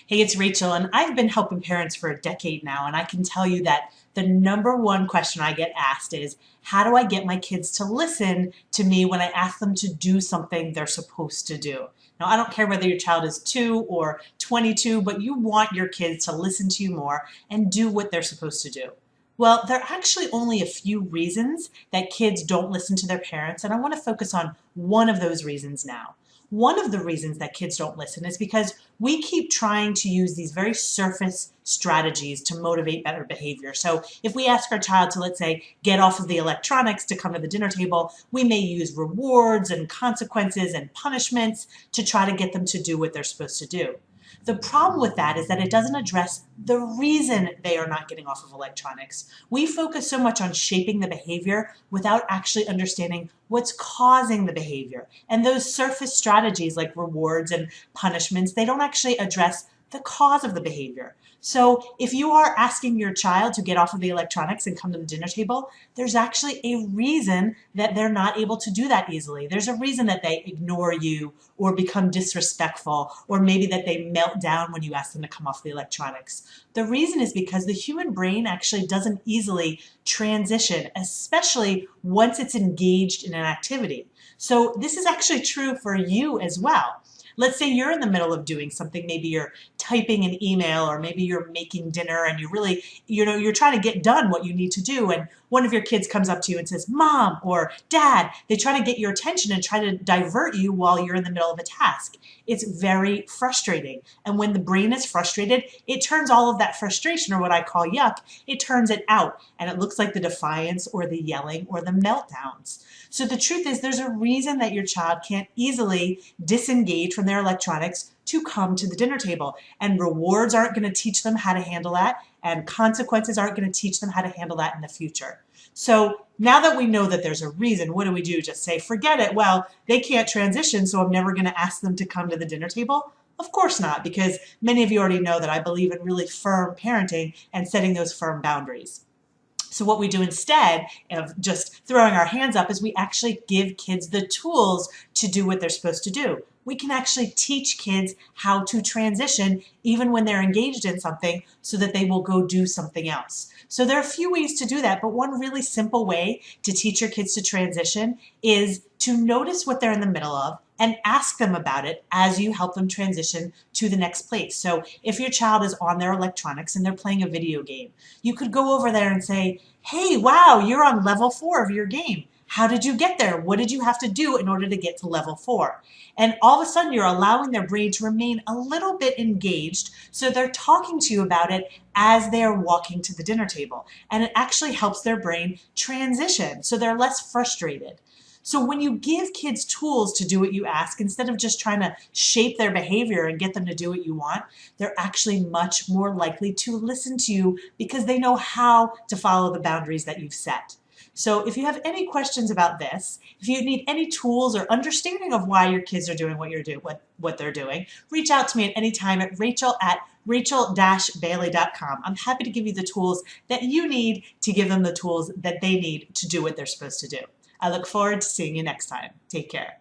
Hey, it's Rachel, and I've been helping parents for a decade now, and I can tell you that the number one question I get asked is, how do I get my kids to listen to me when I ask them to do something they're supposed to do? Now, I don't care whether your child is 2 or 22, but you want your kids to listen to you more and do what they're supposed to do. Well, there are actually only a few reasons that kids don't listen to their parents, and I want to focus on one of those reasons now. One of the reasons that kids don't listen is because we keep trying to use these very surface strategies to motivate better behavior. So if we ask our child to, let's say, get off of the electronics to come to the dinner table, we may use rewards and consequences and punishments to try to get them to do what they're supposed to do. The problem with that is that it doesn't address the reason they are not getting off of electronics. We focus so much on shaping the behavior without actually understanding what's causing the behavior. And those surface strategies like rewards and punishments, they don't actually address the cause of the behavior. So if you are asking your child to get off of the electronics and come to the dinner table, there's actually a reason that they're not able to do that easily. There's a reason that they ignore you or become disrespectful, or maybe that they melt down when you ask them to come off the electronics. The reason is because the human brain actually doesn't easily transition, especially once it's engaged in an activity. So this is actually true for you as well. Let's say you're in the middle of doing something, maybe you're typing an email or maybe you're making dinner and you're trying to get done what you need to do, and one of your kids comes up to you and says, "Mom," or "Dad." They try to get your attention and try to divert you while you're in the middle of a task. It's very frustrating. And when the brain is frustrated, it turns all of that frustration, or what I call yuck, it turns it out, and it looks like the defiance or the yelling or the meltdowns. So the truth is, there's a reason that your child can't easily disengage from their electronics to come to the dinner table. And rewards aren't going to teach them how to handle that, and consequences aren't going to teach them how to handle that in the future. So now that we know that there's a reason, what do? Just say, forget it. Well, they can't transition, so I'm never going to ask them to come to the dinner table? Of course not, because many of you already know that I believe in really firm parenting and setting those firm boundaries. So what we do instead of just throwing our hands up is we actually give kids the tools to do what they're supposed to do. We can actually teach kids how to transition even when they're engaged in something so that they will go do something else. So there are a few ways to do that, but one really simple way to teach your kids to transition is to notice what they're in the middle of and ask them about it as you help them transition to the next place. So if your child is on their electronics and they're playing a video game, you could go over there and say, "Hey, wow, you're on level 4 of your game. How did you get there? What did you have to do in order to get to level 4? And all of a sudden, you're allowing their brain to remain a little bit engaged, so they're talking to you about it as they're walking to the dinner table. And it actually helps their brain transition, so they're less frustrated. So when you give kids tools to do what you ask, instead of just trying to shape their behavior and get them to do what you want, they're actually much more likely to listen to you because they know how to follow the boundaries that you've set. So if you have any questions about this, if you need any tools or understanding of why your kids are doing what they're doing, reach out to me at any time at rachel-bailey.com. I'm happy to give you the tools that you need to give them the tools that they need to do what they're supposed to do. I look forward to seeing you next time. Take care.